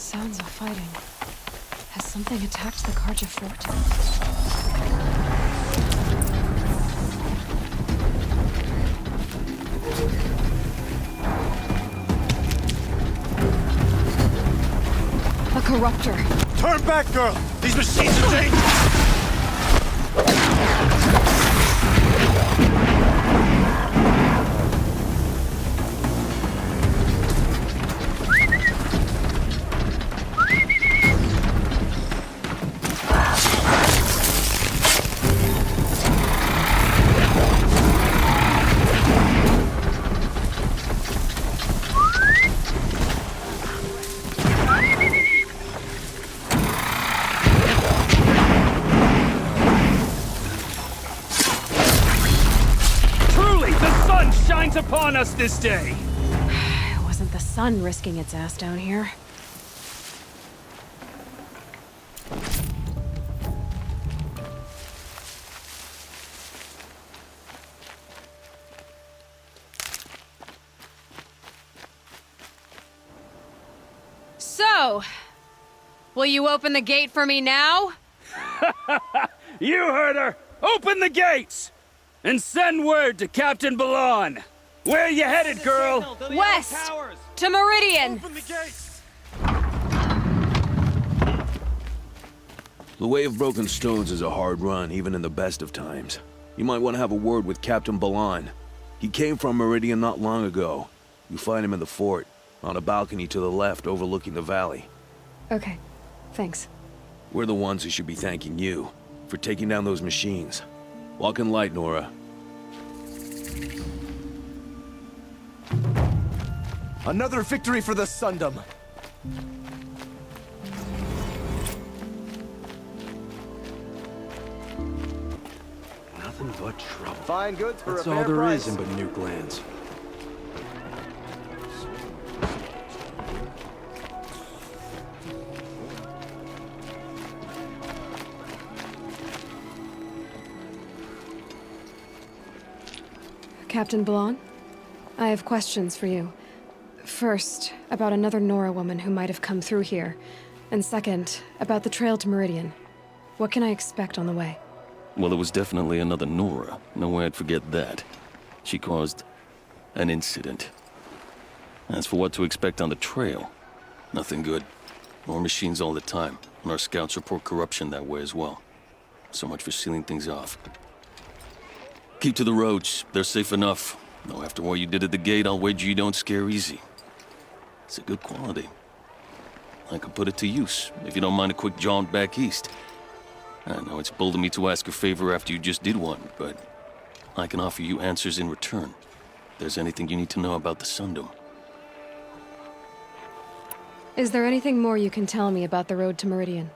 Sounds of fighting. Has something attacked the Karja fort? A corruptor. Turn back, girl! These machines are dangerous! Upon us this day. It wasn't the sun risking its ass down here. So, will you open the gate for me now? You heard her! Open the gates! And send word to Captain Balon! Where you headed, girl? West! To Meridian! Open the gates! The Way of Broken Stones is a hard run, even in the best of times. You might want to have a word with Captain Balon. He came from Meridian not long ago. You find him in the fort, on a balcony to the left overlooking the valley. Okay, thanks. We're the ones who should be thanking you for taking down those machines. Walk in light, Nora. Another victory for the Sundom. Nothing but trouble. Fine goods for That's a all fair there price. is in Banuk lands. Captain Balon, I have questions for you. First, about another Nora woman who might have come through here. And second, about the trail to Meridian. What can I expect on the way? Well, it was definitely another Nora. No way I'd forget that. She caused an incident. As for what to expect on the trail, nothing good. More machines all the time, and our scouts report corruption that way as well. So much for sealing things off. Keep to the roads. They're safe enough. Though after what you did at the gate, I'll wager you don't scare easy. It's a good quality. I could put it to use, if you don't mind a quick jaunt back east. I know it's bold of me to ask a favor after you just did one, but I can offer you answers in return. If there's anything you need to know about the Sundom. Is there anything more you can tell me about the road to Meridian?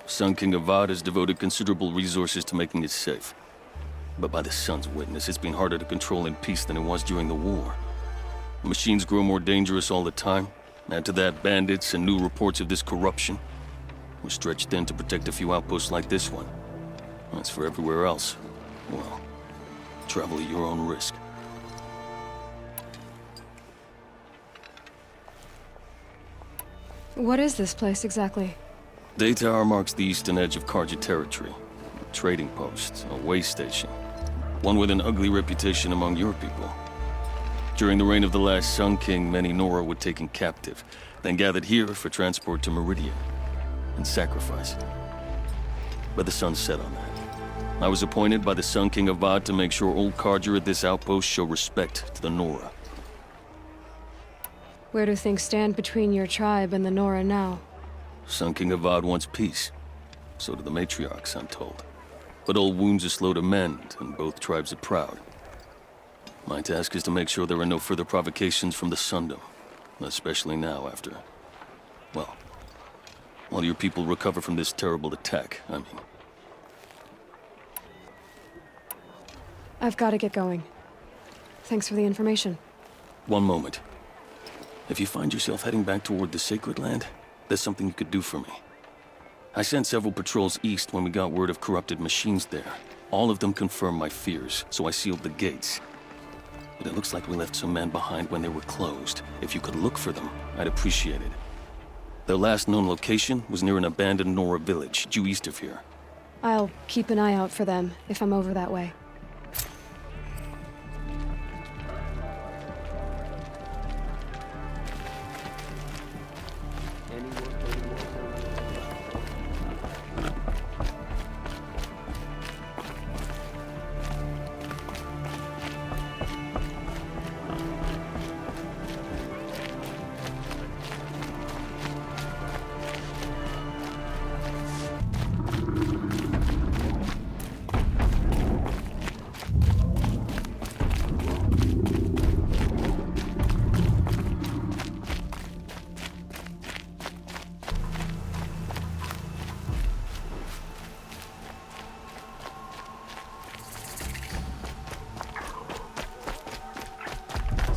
Sun King Avad has devoted considerable resources to making it safe. But by the Sun's witness, it's been harder to control in peace than it was during the war. Machines grow more dangerous all the time. Add to that bandits and new reports of this corruption. We're stretched thin to protect a few outposts like this one. As for everywhere else, well, travel at your own risk. What is this place exactly? Day Tower marks the eastern edge of Karja territory. A trading post, a way station. One with an ugly reputation among your people. During the reign of the last Sun King, many Nora were taken captive, then gathered here for transport to Meridian, and sacrificed. But the sun set on that. I was appointed by the Sun King Avad to make sure old Karja at this outpost show respect to the Nora. Where do things stand between your tribe and the Nora now? Sun King Avad wants peace. So do the matriarchs, I'm told. But old wounds are slow to mend, and both tribes are proud. My task is to make sure there are no further provocations from the Sundom. Especially now after... well, while your people recover from this terrible attack, I mean. I've got to get going. Thanks for the information. One moment. If you find yourself heading back toward the Sacred Land, there's something you could do for me. I sent several patrols east when we got word of corrupted machines there. All of them confirmed my fears, so I sealed the gates. But it looks like we left some men behind when they were closed. If you could look for them, I'd appreciate it. Their last known location was near an abandoned Nora village, due east of here. I'll keep an eye out for them if I'm over that way.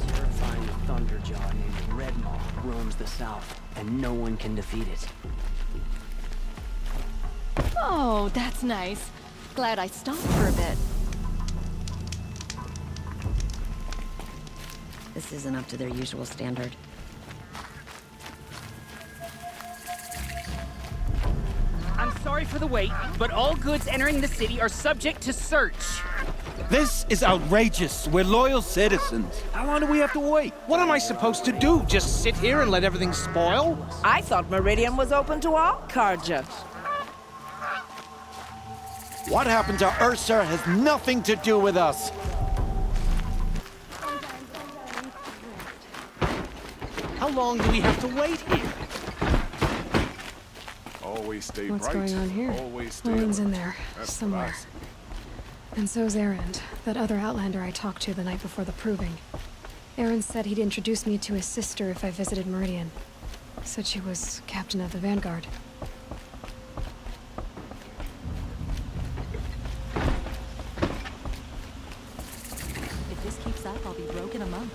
Terrifying thunderjaw named Red Maw roams the south, and no one can defeat it. Oh, that's nice. Glad I stopped for a bit. This isn't up to their usual standard. I'm sorry for the wait, but all goods entering the city are subject to search. This is outrageous. We're loyal citizens. How long do we have to wait? What am I supposed to do? Just sit here and let everything spoil? I thought Meridian was open to all Carja. What happened to Ursa has nothing to do with us. How long do we have to wait here? Always stay What's bright. going on here? Always stay Owen's in alert. there, That's somewhere. what I say. And so's Erend, that other Outlander I talked to the night before the proving. Erend said he'd introduce me to his sister if I visited Meridian. Said she was captain of the Vanguard. If this keeps up, I'll be broke in a month.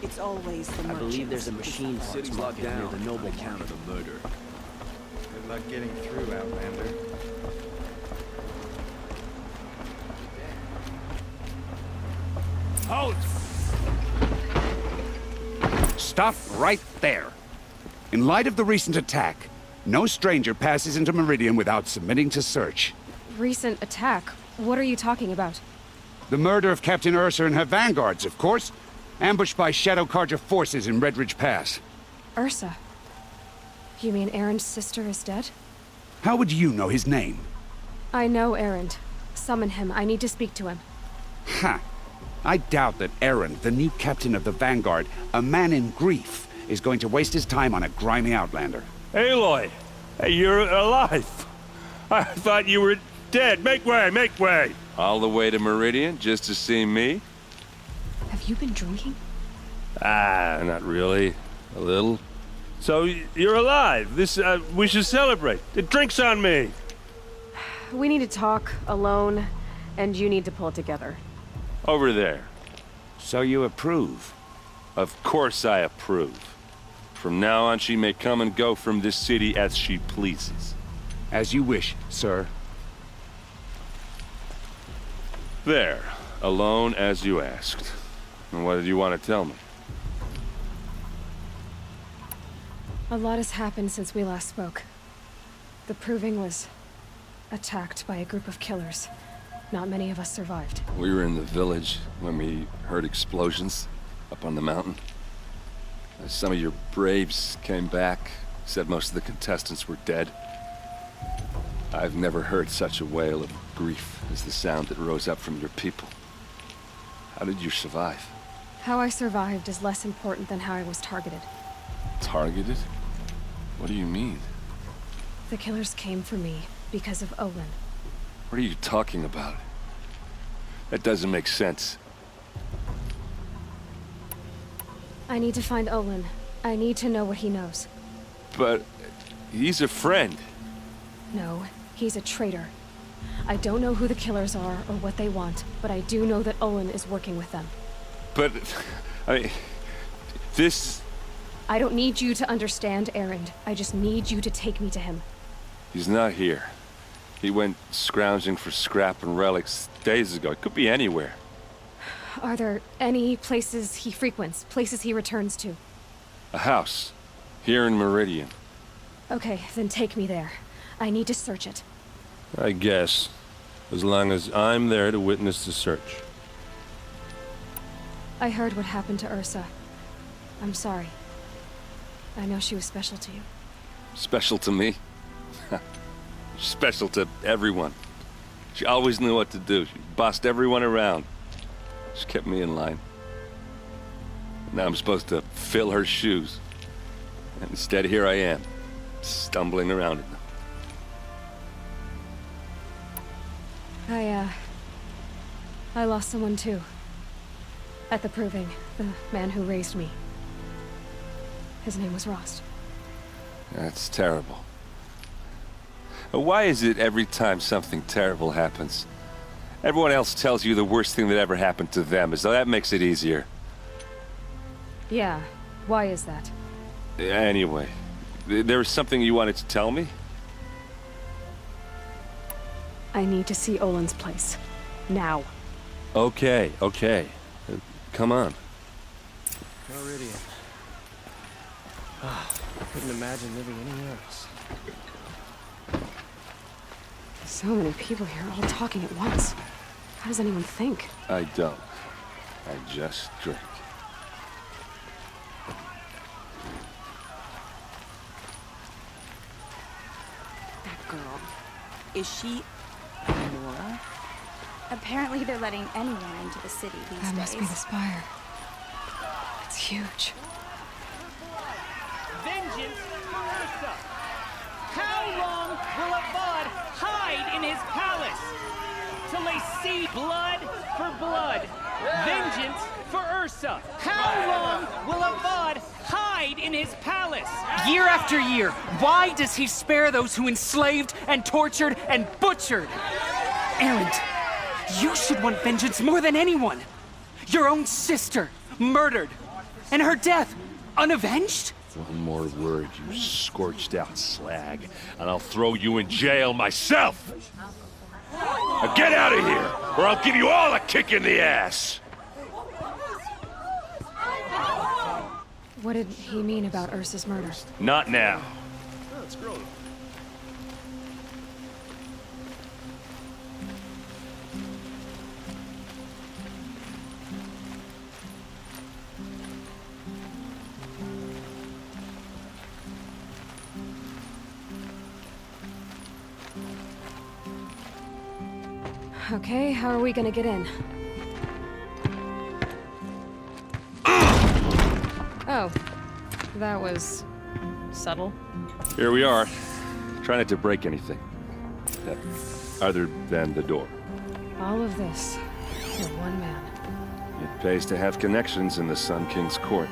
It's always the I believe there's a machine City's parts locked market near down the noble on account of the murder. Good luck getting through, Outlander. Halt! Stop right there. In light of the recent attack, no stranger passes into Meridian without submitting to search. Recent attack? What are you talking about? The murder of Captain Ursa and her vanguards, of course. Ambushed by Shadow Carja forces in Redridge Pass. Ursa? You mean Erend's sister is dead? How would you know his name? I know Erend. Summon him. I need to speak to him. Ha! I doubt that Erend, the new captain of the Vanguard, a man in grief, is going to waste his time on a grimy outlander. Aloy! Hey, you're alive! I thought you were dead. Make way, make way! All the way to Meridian just to see me? Have you been drinking? Ah, not really. A little. So, you're alive. We should celebrate. The drink's on me. We need to talk, alone, and you need to pull it together. Over there. So you approve? Of course I approve. From now on, she may come and go from this city as she pleases. As you wish, sir. There. Alone as you asked. And what did you want to tell me? A lot has happened since we last spoke. The Proving was attacked by a group of killers. Not many of us survived. We were in the village when we heard explosions up on the mountain. Some of your braves came back, said most of the contestants were dead. I've never heard such a wail of grief as the sound that rose up from your people. How did you survive? How I survived is less important than how I was targeted. Targeted? What do you mean? The killers came for me because of Olin. What are you talking about? That doesn't make sense. I need to find Olin. I need to know what he knows. But he's a friend. No, he's a traitor. I don't know who the killers are or what they want, but I do know that Olin is working with them. But, I mean, this... I don't need you to understand, Erend. I just need you to take me to him. He's not here. He went scrounging for scrap and relics days ago. It could be anywhere. Are there any places he frequents, places he returns to? A house. Here in Meridian. Okay, then take me there. I need to search it. I guess. As long as I'm there to witness the search. I heard what happened to Ursa. I'm sorry. I know she was special to you. Special to me? Special to everyone. She always knew what to do. She bossed everyone around. She kept me in line. Now I'm supposed to fill her shoes. And instead, here I am, stumbling around in them. I lost someone too. At the Proving, the man who raised me. His name was Rost. That's terrible. Why is it every time something terrible happens, everyone else tells you the worst thing that ever happened to them, as though that makes it easier? Yeah, why is that? Anyway, there was something you wanted to tell me? I need to see Olin's place. Now. Okay. Come on. Meridian. I couldn't imagine living anywhere else. So many people here, all talking at once. How does anyone think? I don't. I just drink. That girl. Is she Nora? Apparently they're letting anyone into the city these days. That must be the spire. It's huge. Vengeance for Ursa! How long will Avad hide in his palace? Till they see blood for blood. Vengeance for Ursa! How long will Avad hide in his palace? Year after year, why does he spare those who enslaved and tortured and butchered? Erend, you should want vengeance more than anyone. Your own sister, murdered, and her death, unavenged? One more word, you scorched out slag, and I'll throw you in jail myself! Now get out of here, or I'll give you all a kick in the ass! What did he mean about Ursa's murder? Not now. Okay, how are we gonna get in? Oh, that was subtle. Here we are. Try not to break anything. Other than the door. All of this for one man. It pays to have connections in the Sun King's court.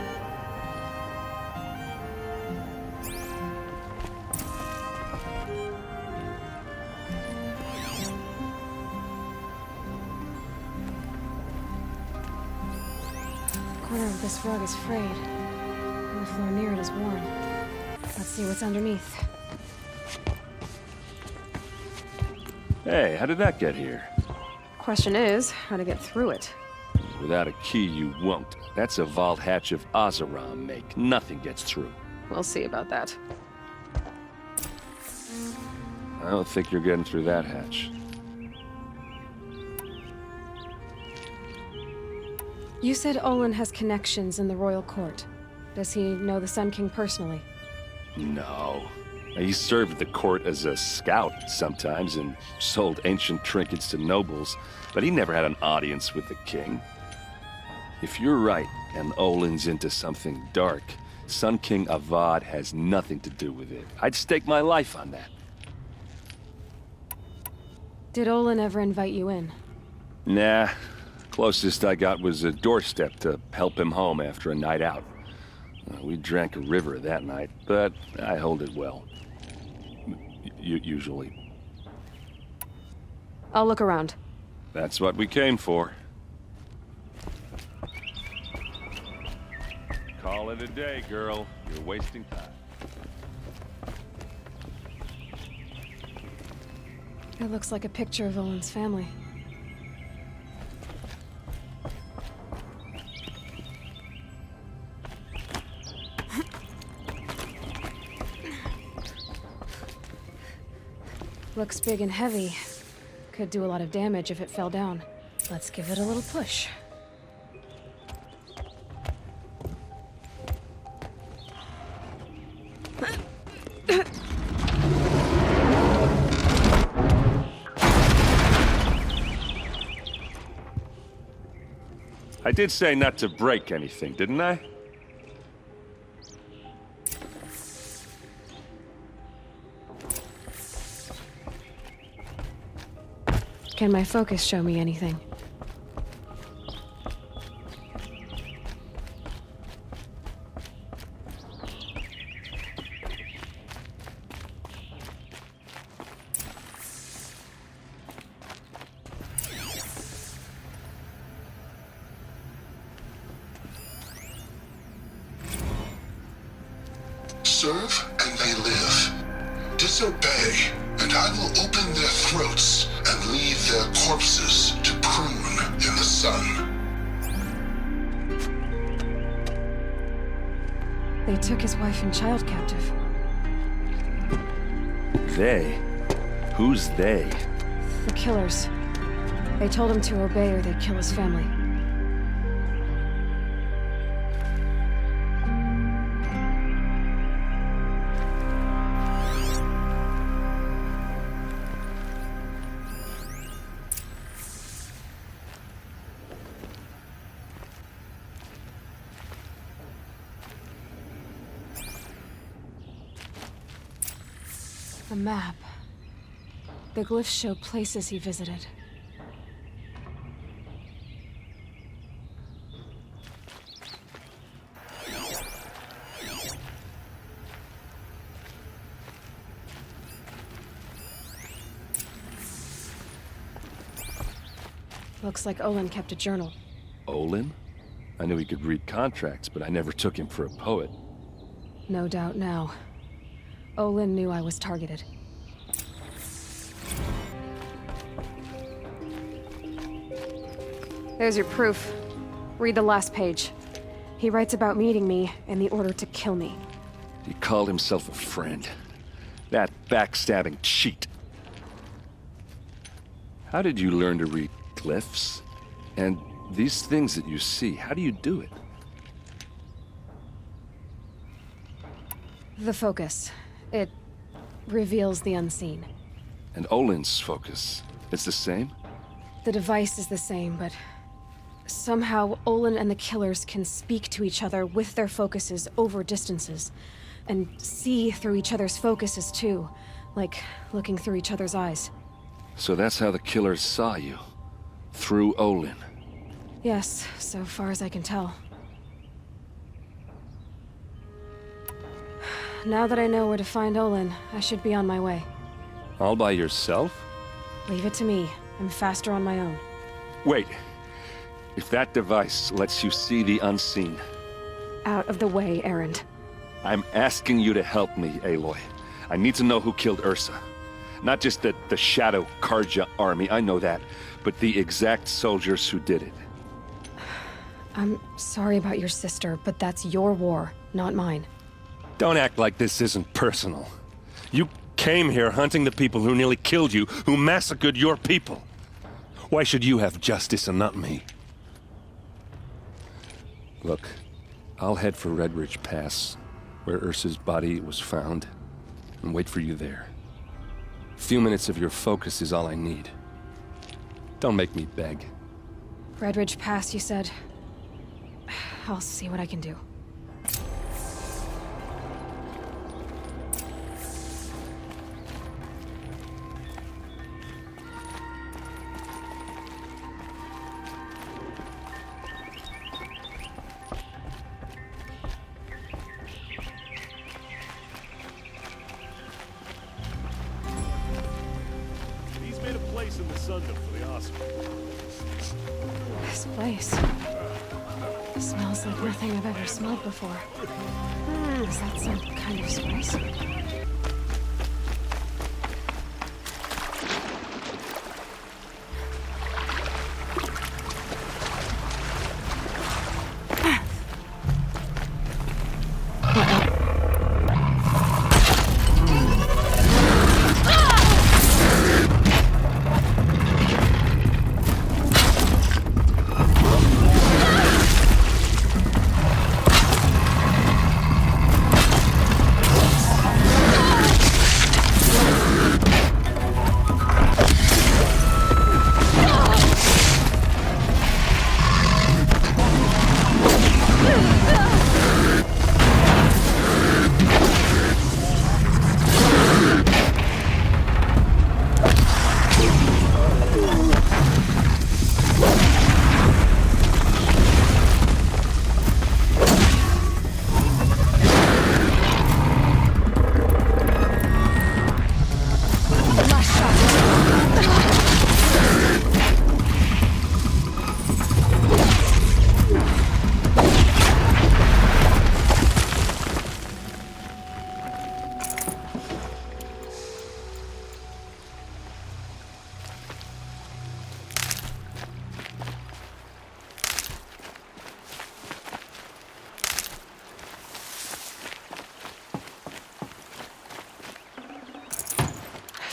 The corner of this rug is frayed, and the floor near it is worn. Let's see what's underneath. Hey, how did that get here? Question is, how to get through it. Without a key, you won't. That's a vault hatch of Oseram make. Nothing gets through. We'll see about that. I don't think you're getting through that hatch. You said Olin has connections in the royal court. Does he know the Sun King personally? No. He served the court as a scout sometimes and sold ancient trinkets to nobles, but he never had an audience with the king. If you're right, and Olin's into something dark, Sun King Avad has nothing to do with it. I'd stake my life on that. Did Olin ever invite you in? Nah. Closest I got was a doorstep to help him home after a night out. We drank a river that night, but I hold it well. Usually. I'll look around. That's what we came for. Call it a day, girl. You're wasting time. It looks like a picture of Olin's family. Looks big and heavy. Could do a lot of damage if it fell down. Let's give it a little push. I did say not to break anything, didn't I? Can my focus show me anything? Serve and they live. Disobey, and I will open their throats and leave their corpses to prune in the sun. They took his wife and child captive. They? Who's they? The killers. They told him to obey or they'd kill his family. A map. The glyphs show places he visited. Looks like Olin kept a journal. Olin? I knew he could read contracts, but I never took him for a poet. No doubt now. Olin knew I was targeted. There's your proof. Read the last page. He writes about meeting me and the order to kill me. He called himself a friend. That backstabbing cheat. How did you learn to read glyphs? And these things that you see, how do you do it? The focus. It reveals the unseen. And Olin's focus, it's the same? The device is the same, but somehow Olin and the killers can speak to each other with their focuses over distances, and see through each other's focuses too, like looking through each other's eyes. So that's how the killers saw you? Through Olin? Yes, so far as I can tell. Now that I know where to find Olin, I should be on my way. All by yourself? Leave it to me. I'm faster on my own. Wait. If that device lets you see the unseen... Out of the way, Erend. I'm asking you to help me, Aloy. I need to know who killed Ursa. Not just the Shadow Karja army, I know that, but the exact soldiers who did it. I'm sorry about your sister, but that's your war, not mine. Don't act like this isn't personal. You came here hunting the people who nearly killed you, who massacred your people. Why should you have justice and not me? Look, I'll head for Red Ridge Pass, where Ursa's body was found, and wait for you there. A few minutes of your focus is all I need. Don't make me beg. Red Ridge Pass, you said? I'll see what I can do. He's made a place in the Sundom for the Oscar. This place. Smells like nothing I've ever smelled before. Is that some kind of spice?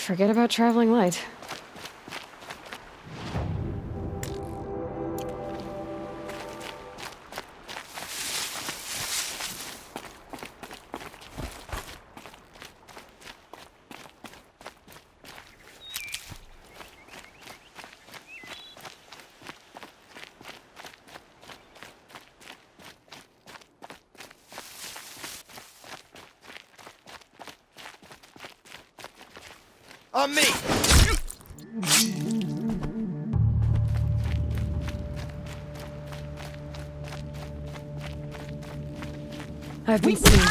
Forget about traveling light. On me! I've been seen.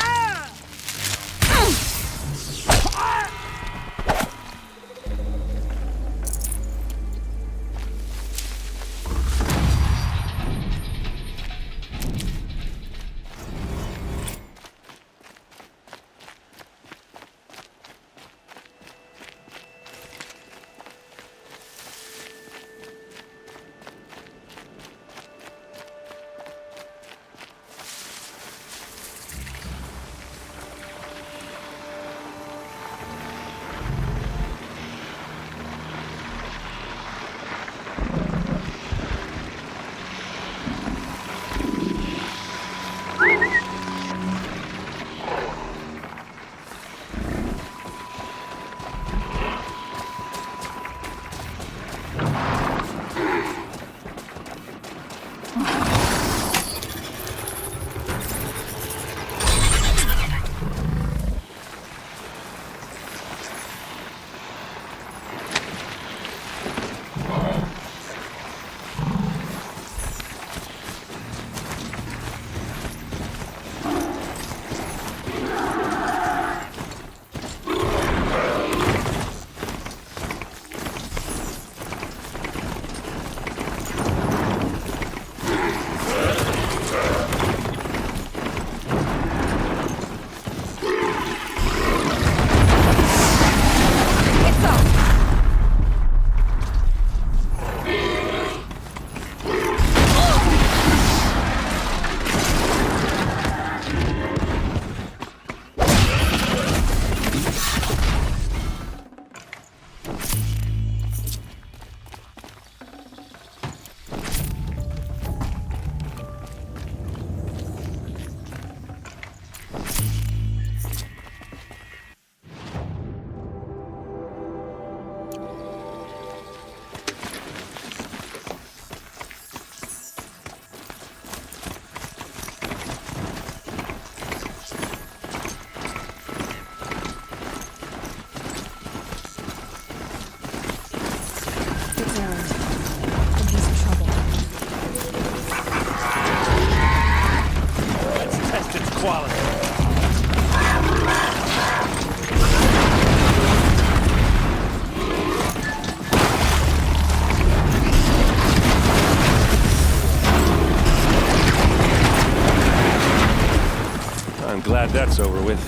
I'm glad that's over with.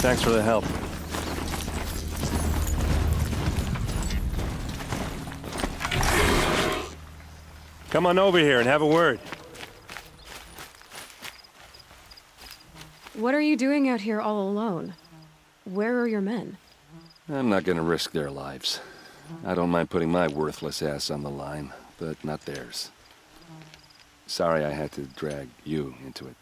Thanks for the help. Come on over here and have a word. What are you doing out here all alone? Where are your men? I'm not gonna risk their lives. I don't mind putting my worthless ass on the line, but not theirs. Sorry I had to drag you into it.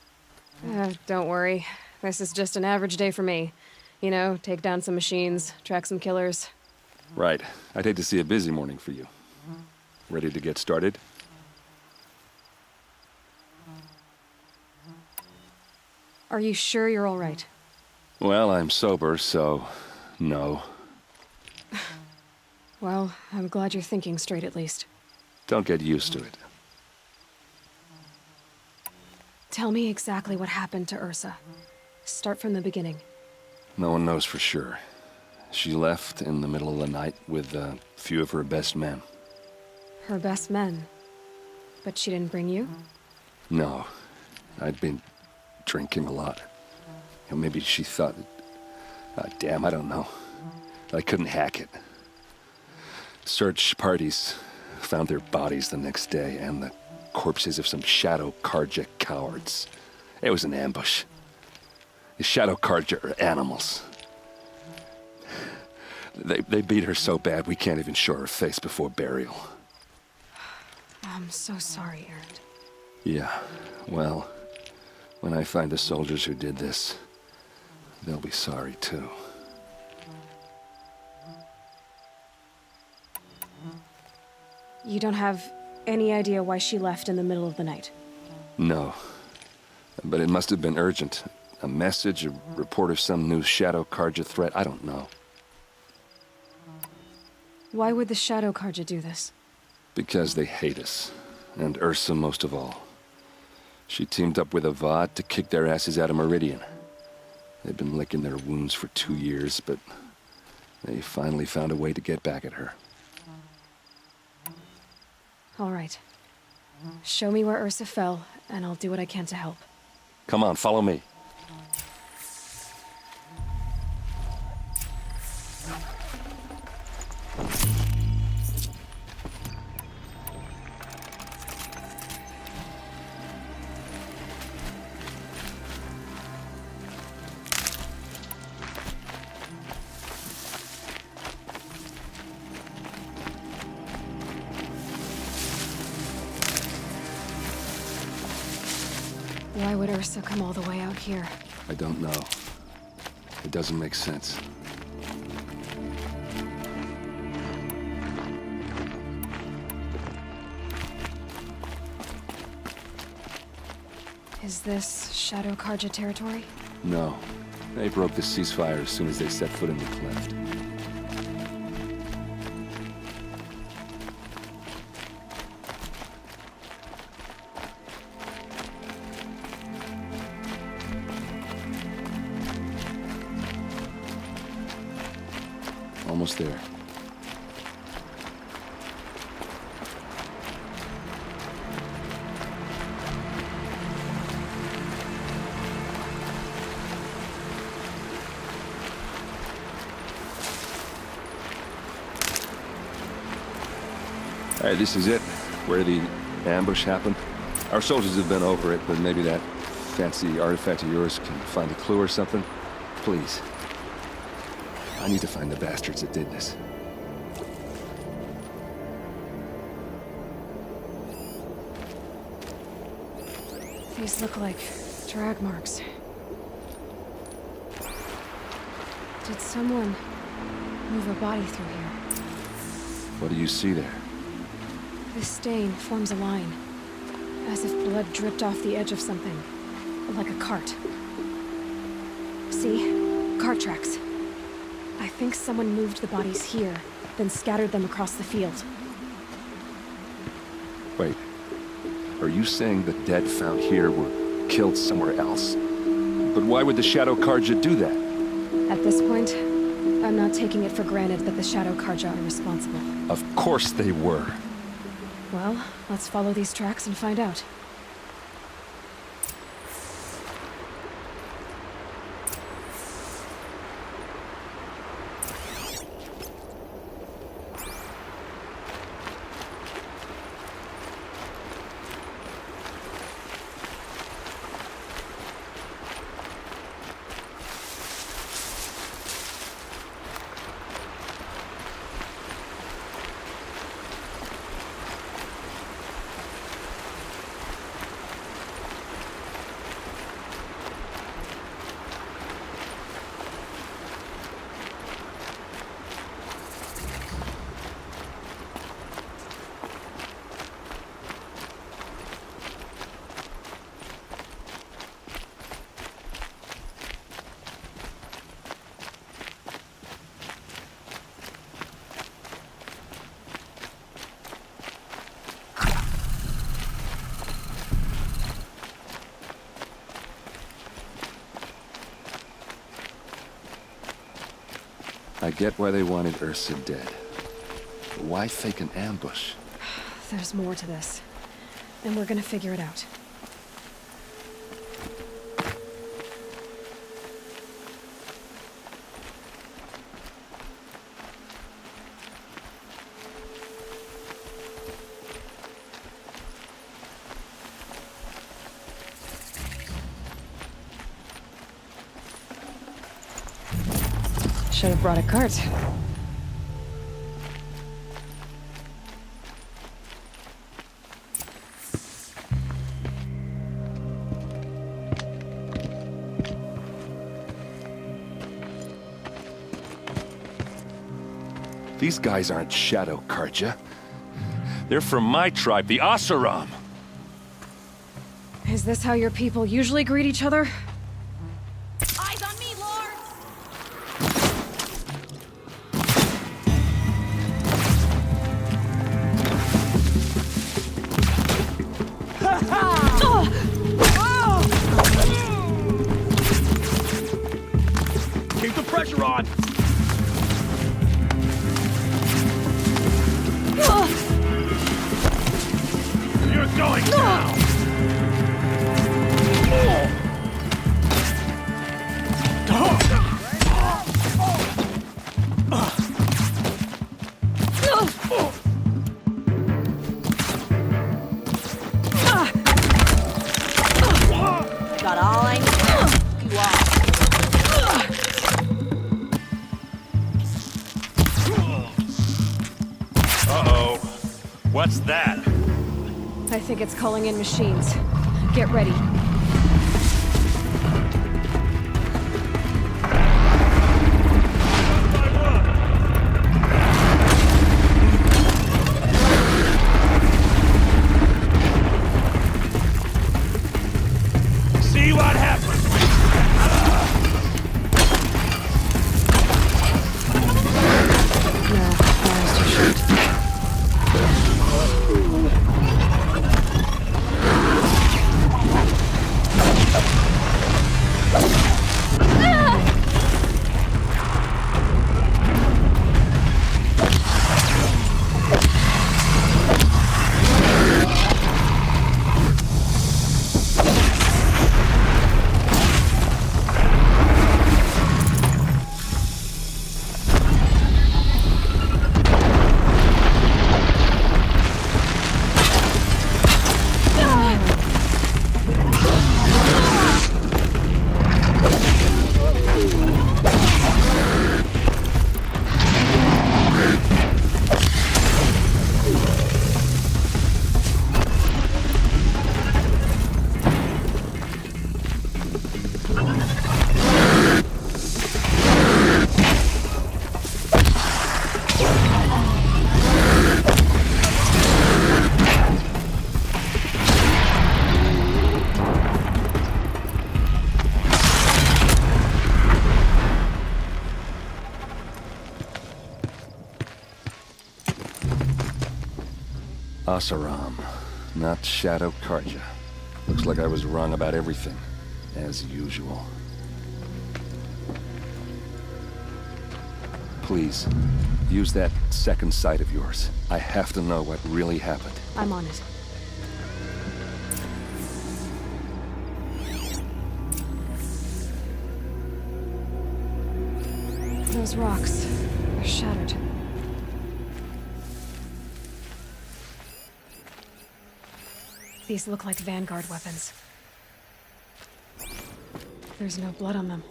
Don't worry. This is just an average day for me. You know, take down some machines, track some killers. Right. I'd hate to see a busy morning for you. Ready to get started? Are you sure you're all right? Well, I'm sober, so no. Well, I'm glad you're thinking straight at least. Don't get used to it. Tell me exactly what happened to Ursa. Start from the beginning. No one knows for sure. She left in the middle of the night with a few of her best men. Her best men? But she didn't bring you? No. I'd been drinking a lot. Maybe she thought... damn, I don't know. I couldn't hack it. Search parties found their bodies the next day and the corpses of some Shadow Karja cowards. It was an ambush. The Shadow Karja are animals. They beat her so bad we can't even show her face before burial. I'm so sorry, Erend. Yeah, well, when I find the soldiers who did this, they'll be sorry too. You don't have any idea why she left in the middle of the night? No. But it must have been urgent. A message, a report of some new Shadow Karja threat, I don't know. Why would the Shadow Karja do this? Because they hate us. And Ursa most of all. She teamed up with Avad to kick their asses out of Meridian. They've been licking their wounds for 2 years, but they finally found a way to get back at her. All right. Show me where Ursa fell, and I'll do what I can to help. Come on, follow me. Why would Ursa come all the way out here? I don't know. It doesn't make sense. Is this Shadow Karja territory? No. They broke the ceasefire as soon as they set foot in the cleft. Almost there. All right, this is it, where the ambush happened. Our soldiers have been over it, but maybe that fancy artifact of yours can find a clue or something. Please. I need to find the bastards that did this. These look like drag marks. Did someone move a body through here? What do you see there? This stain forms a line, as if blood dripped off the edge of something, like a cart. See? Cart tracks. I think someone moved the bodies here, then scattered them across the field. Wait. Are you saying the dead found here were killed somewhere else? But why would the Shadow Karja do that? At this point, I'm not taking it for granted that the Shadow Karja are responsible. Of course they were. Well, let's follow these tracks and find out. I get why they wanted Ursa dead. But why fake an ambush? There's more to this, and we're gonna figure it out. Should have brought a cart. These guys aren't Shadow Karja. They're from my tribe, the Asaram. Is this how your people usually greet each other? Eyes on me, Lord! Keep the pressure on! You're going down! Got all I need. You are. Uh-oh. What's that? I think it's calling in machines. Get ready. See what happens! No, eyes too short. Asaram, not Shadow Karja. Looks like I was wrong about everything, as usual. Please, use that second sight of yours. I have to know what really happened. I'm on it. Those rocks are shattered. These look like Vanguard weapons. There's no blood on them.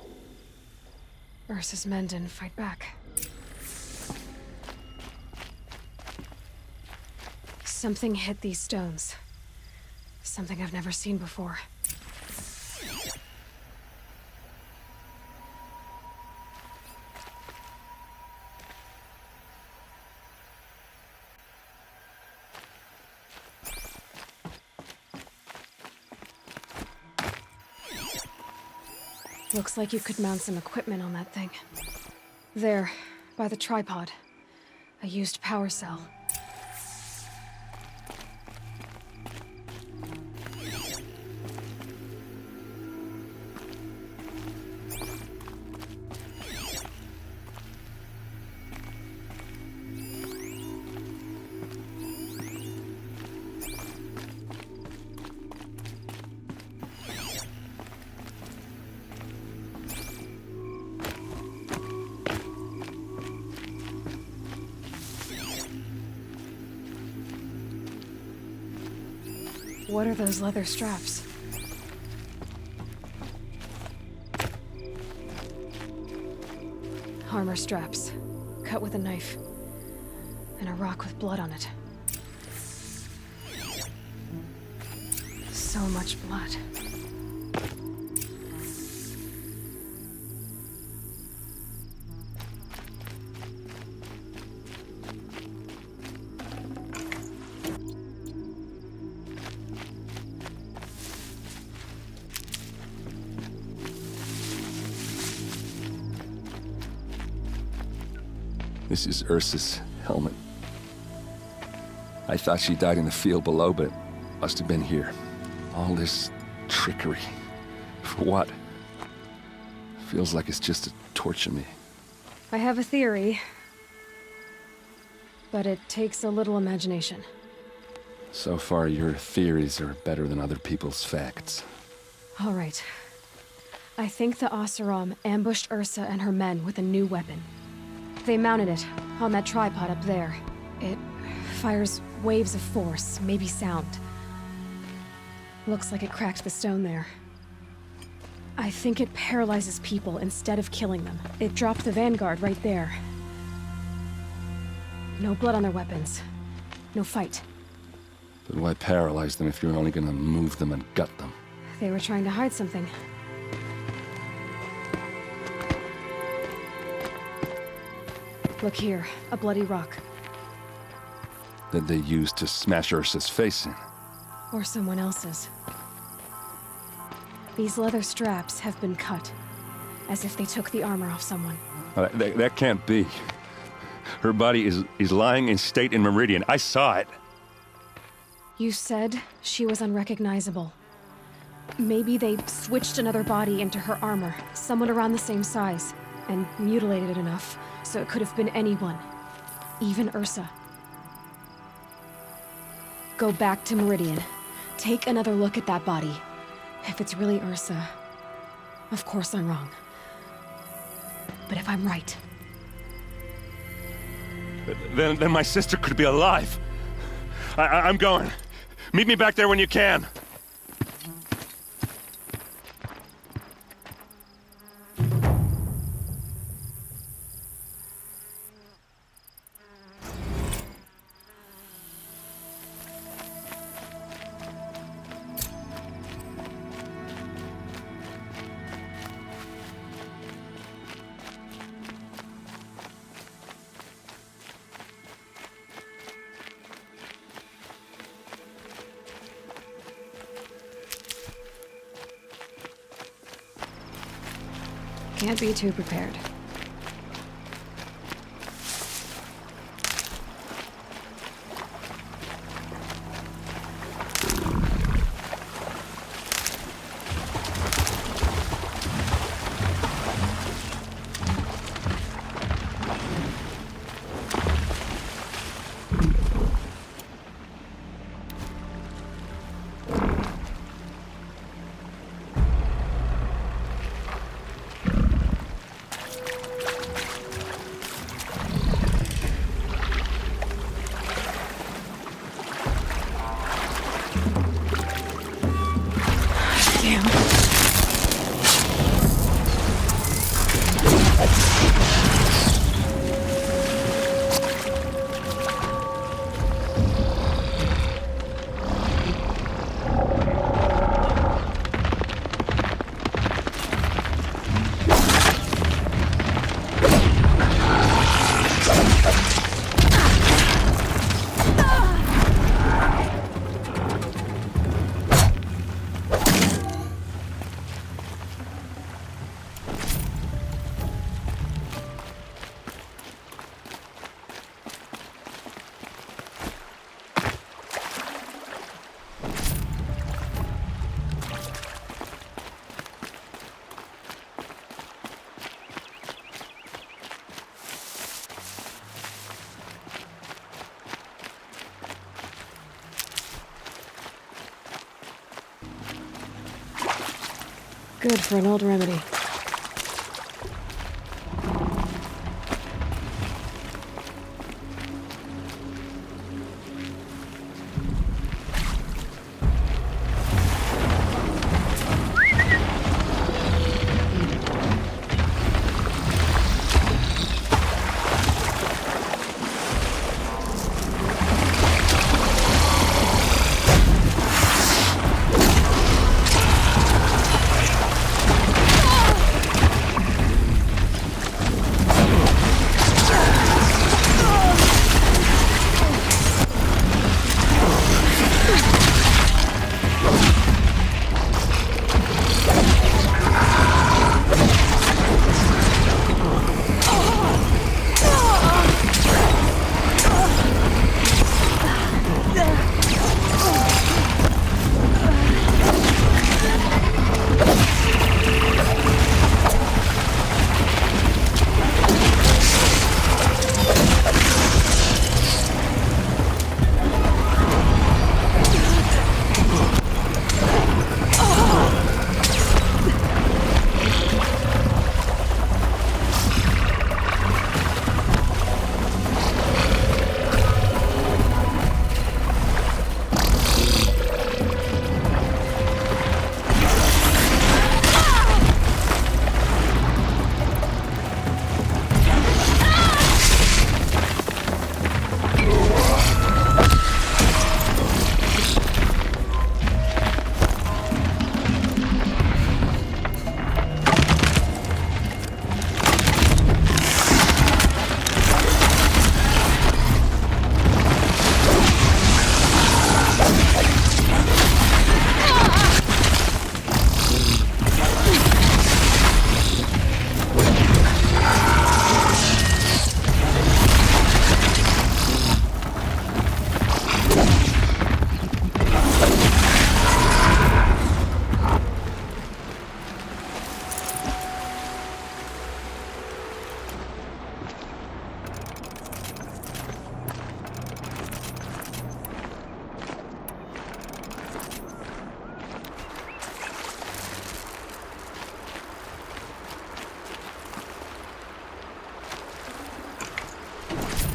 Ursa's men didn't fight back. Something hit these stones. Something I've never seen before. Looks like you could mount some equipment on that thing. There, by the tripod. A used power cell. What are those leather straps? Armor straps, cut with a knife, and a rock with blood on it. So much blood. This is Ursa's helmet. I thought she died in the field below, but it must have been here. All this trickery. For what? Feels like it's just to torture me. I have a theory, but it takes a little imagination. So far, your theories are better than other people's facts. All right. I think the Oseram ambushed Ursa and her men with a new weapon. They mounted it on that tripod up there. It fires waves of force, maybe sound. Looks like it cracked the stone there. I think it paralyzes people instead of killing them. It dropped the vanguard right there. No blood on their weapons. No fight. But why paralyze them if you're only gonna move them and gut them? They were trying to hide something. Look here, a bloody rock. That they used to smash Ursa's face in. Or someone else's. These leather straps have been cut, as if they took the armor off someone. That can't be. Her body is lying in state in Meridian. I saw it. You said she was unrecognizable. Maybe they switched another body into her armor, someone around the same size, and mutilated it enough so it could have been anyone, even Ursa. Go back to Meridian. Take another look at that body. If it's really Ursa, of course I'm wrong. But if I'm right... Then my sister could be alive. I'm going. Meet me back there when you can. Can't be too prepared. Good for an old remedy. Ah!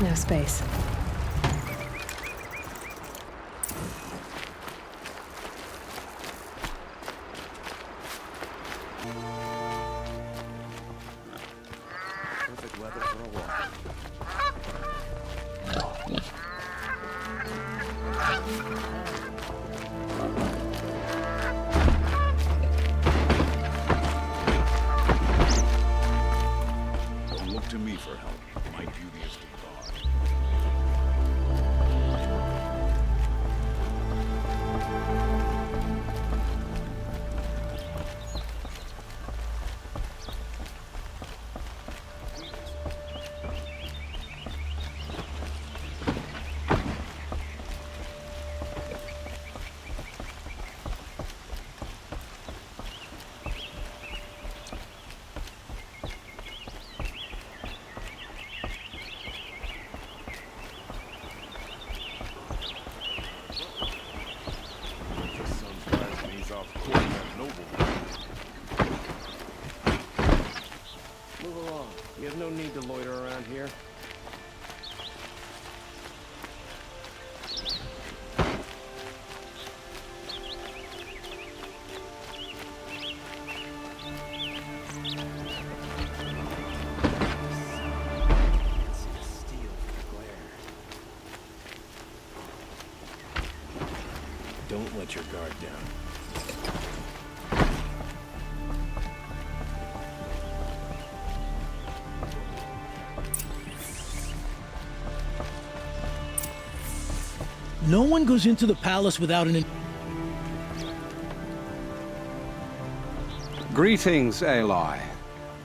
No space. Perfect weather for a walk. Don't look to me for help. My duty is to guard. Move along. You have no need to loiter around here. Don't let your guard down. No one goes into the palace without an... Greetings, Aloy.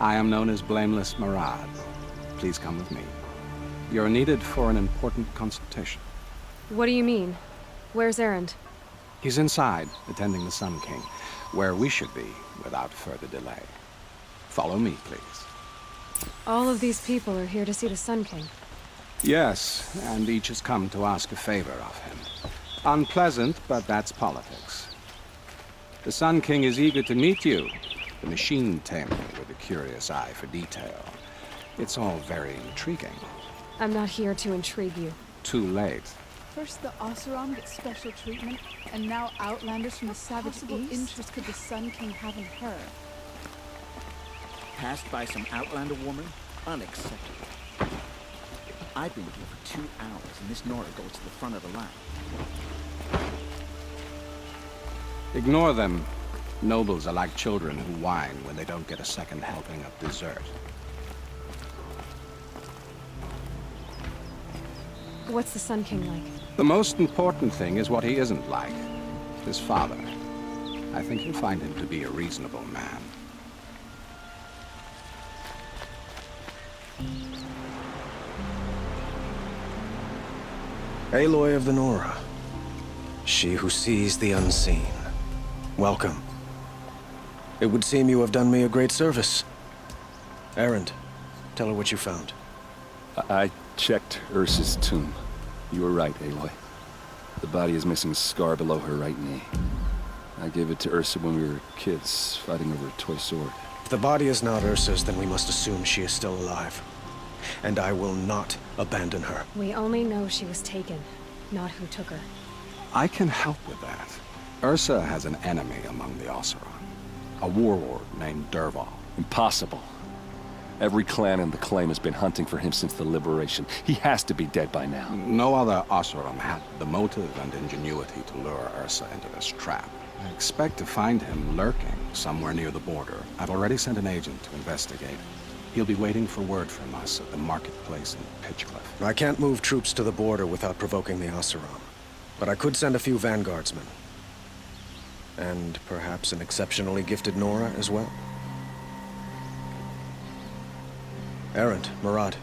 I am known as Blameless Marad. Please come with me. You're needed for an important consultation. What do you mean? Where's Erend? He's inside, attending the Sun King, where we should be without further delay. Follow me, please. All of these people are here to see the Sun King. Yes, and each has come to ask a favor of him. Unpleasant, but that's politics. The Sun King is eager to meet you, the machine tamer with a curious eye for detail. It's all very intriguing. I'm not here to intrigue you. Too late. First the Oseram gets special treatment, and now Outlanders from the Savage East? Interest could the Sun King have in her? Passed by some Outlander woman? Unacceptable. I've been here for 2 hours, and this Nora goes to the front of the line. Ignore them. Nobles are like children who whine when they don't get a second helping of dessert. What's the Sun King like? The most important thing is what he isn't like. His father. I think you'll find him to be a reasonable man. Aloy of the Nora. She who sees the unseen. Welcome. It would seem you have done me a great service. Erend, tell her what you found. I checked Ursa's tomb. You were right, Aloy. The body is missing a scar below her right knee. I gave it to Ursa when we were kids, fighting over a toy sword. If the body is not Ursa's, then we must assume she is still alive. And I will not abandon her. We only know she was taken, not who took her. I can help with that. Ursa has an enemy among the Oseram. A warlord named Dervahl. Impossible. Every clan in the claim has been hunting for him since the liberation. He has to be dead by now. No other Oseram had the motive and ingenuity to lure Ursa into this trap. I expect to find him lurking somewhere near the border. I've already sent an agent to investigate. He'll be waiting for word from us at the marketplace in Pitchcliff. I can't move troops to the border without provoking the Oseram. But I could send a few vanguardsmen. And perhaps an exceptionally gifted Nora as well. Erend, Marad,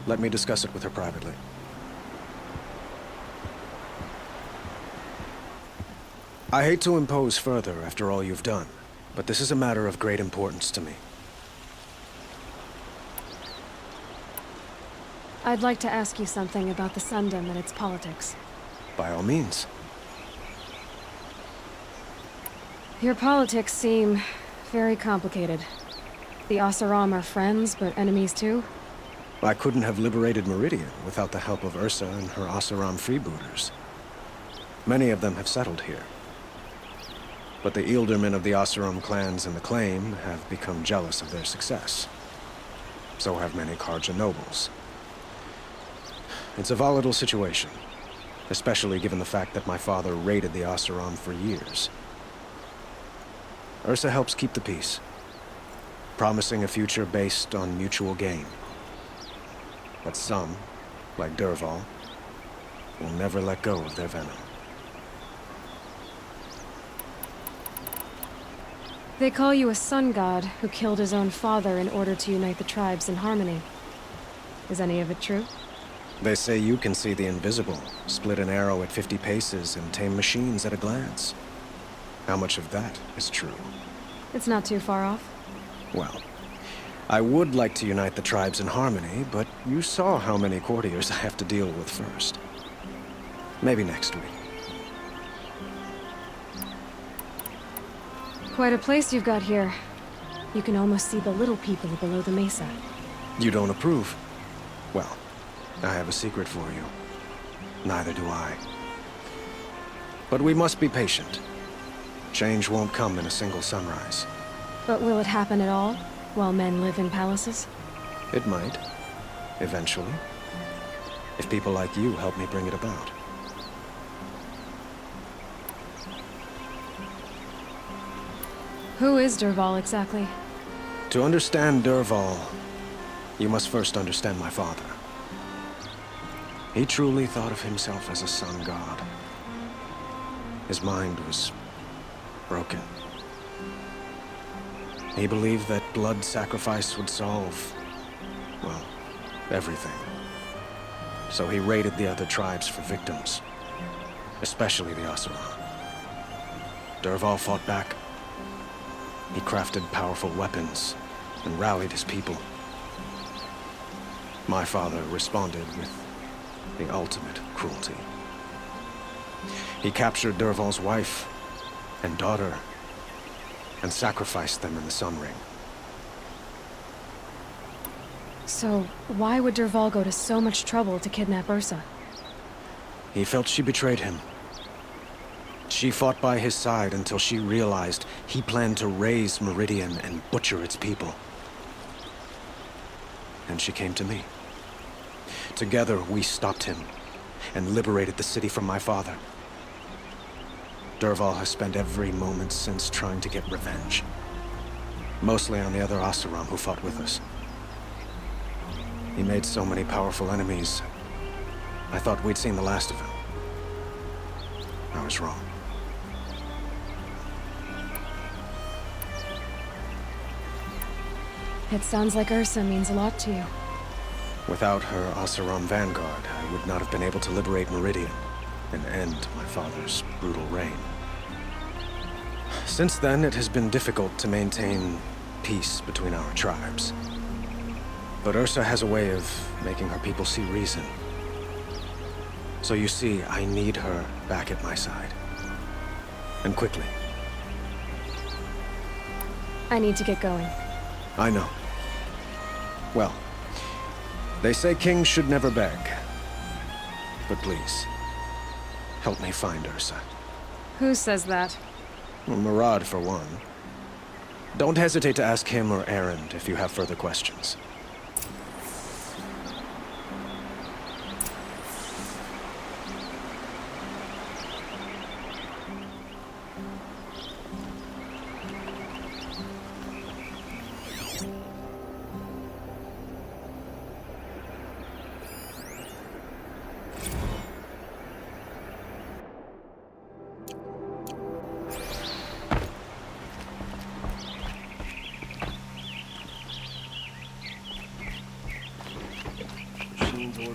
let me discuss it with her privately. I hate to impose further after all you've done, but this is a matter of great importance to me. I'd like to ask you something about the Sundom and its politics. By all means. Your politics seem very complicated. The Oseram are friends, but enemies too? I couldn't have liberated Meridian without the help of Ursa and her Oseram freebooters. Many of them have settled here. But the Ealdormen of the Oseram clans in the Claim have become jealous of their success. So have many Karja nobles. It's a volatile situation, especially given the fact that my father raided the Oseram for years. Ursa helps keep the peace, promising a future based on mutual gain. But some, like Dervahl, will never let go of their venom. They call you a sun god who killed his own father in order to unite the tribes in harmony. Is any of it true? They say you can see the invisible, split an arrow at 50 paces, and tame machines at a glance. How much of that is true? It's not too far off. Well, I would like to unite the tribes in harmony, but you saw how many courtiers I have to deal with first. Maybe next week. Quite a place you've got here. You can almost see the little people below the mesa. You don't approve? Well, I have a secret for you. Neither do I. But we must be patient. Change won't come in a single sunrise. But will it happen at all, while men live in palaces? It might. Eventually. If people like you help me bring it about. Who is Dervahl exactly? To understand Dervahl, you must first understand my father. He truly thought of himself as a sun god. His mind was broken. He believed that blood sacrifice would solve, well, everything. So he raided the other tribes for victims, especially the Oseram. Dervahl fought back. He crafted powerful weapons and rallied his people. My father responded with the ultimate cruelty. He captured Dervahl's wife and daughter and sacrificed them in the Sun Ring. So, why would Dervahl go to so much trouble to kidnap Ursa? He felt she betrayed him. She fought by his side until she realized he planned to raise Meridian and butcher its people. And she came to me. Together, we stopped him and liberated the city from my father. Dervahl has spent every moment since trying to get revenge. Mostly on the other Oseram who fought with us. He made so many powerful enemies, I thought we'd seen the last of him. I was wrong. It sounds like Ursa means a lot to you. Without her Oseram vanguard, I would not have been able to liberate Meridian and end my father's brutal reign. Since then, it has been difficult to maintain peace between our tribes. But Ursa has a way of making her people see reason. So you see, I need her back at my side. And quickly. I need to get going. I know. Well, they say kings should never beg. But please, help me find Ursa. Who says that? Well, Murad, for one. Don't hesitate to ask him or Erend if you have further questions.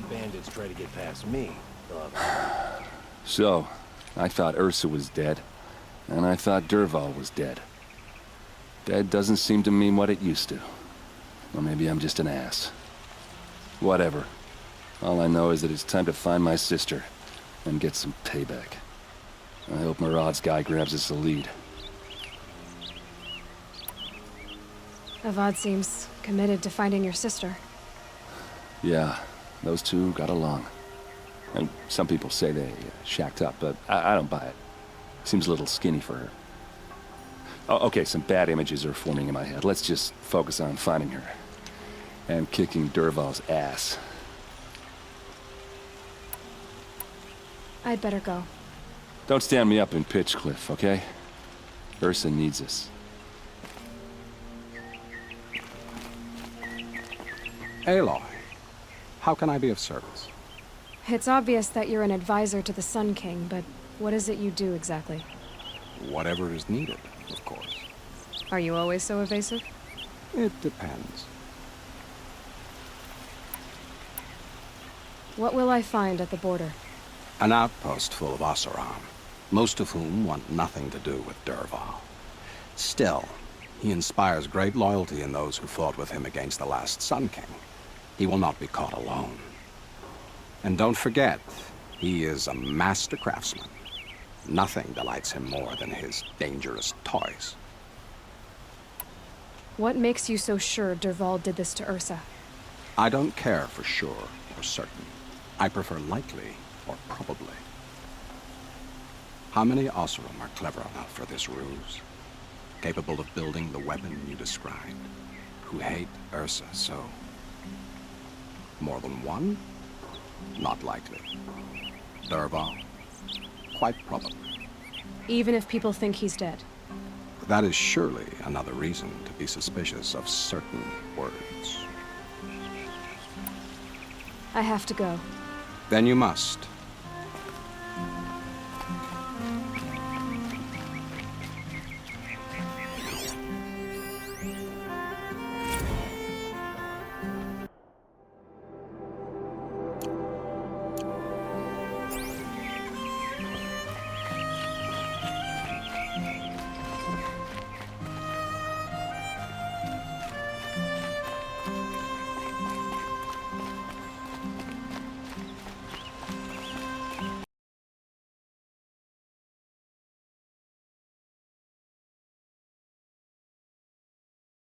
Bandits try to get past me. So, I thought Ursa was dead, and I thought Dervahl was dead. Dead doesn't seem to mean what it used to. Or maybe I'm just an ass. Whatever. All I know is that it's time to find my sister and get some payback. I hope Murad's guy grabs us a lead. Avad seems committed to finding your sister. Yeah, those two got along. And some people say they shacked up, but I don't buy it. Seems a little skinny for her. Oh, okay, some bad images are forming in my head. Let's just focus on finding her. And kicking Dervahl's ass. I'd better go. Don't stand me up in Pitchcliff, okay? Ursa needs us. Aloy, how can I be of service? It's obvious that you're an advisor to the Sun King, but what is it you do exactly? Whatever is needed, of course. Are you always so evasive? It depends. What will I find at the border? An outpost full of Oseram, most of whom want nothing to do with Dervahl. Still, he inspires great loyalty in those who fought with him against the last Sun King. He will not be caught alone. And don't forget, he is a master craftsman. Nothing delights him more than his dangerous toys. What makes you so sure Dervahl did this to Ursa? I don't care for sure or certain. I prefer likely or probably. How many Oseram are clever enough for this ruse? Capable of building the weapon you described? Who hate Ursa so? More than one? Not likely. Dervahl? Quite probably. Even if people think he's dead? That is surely another reason to be suspicious of certain words. I have to go. Then you must.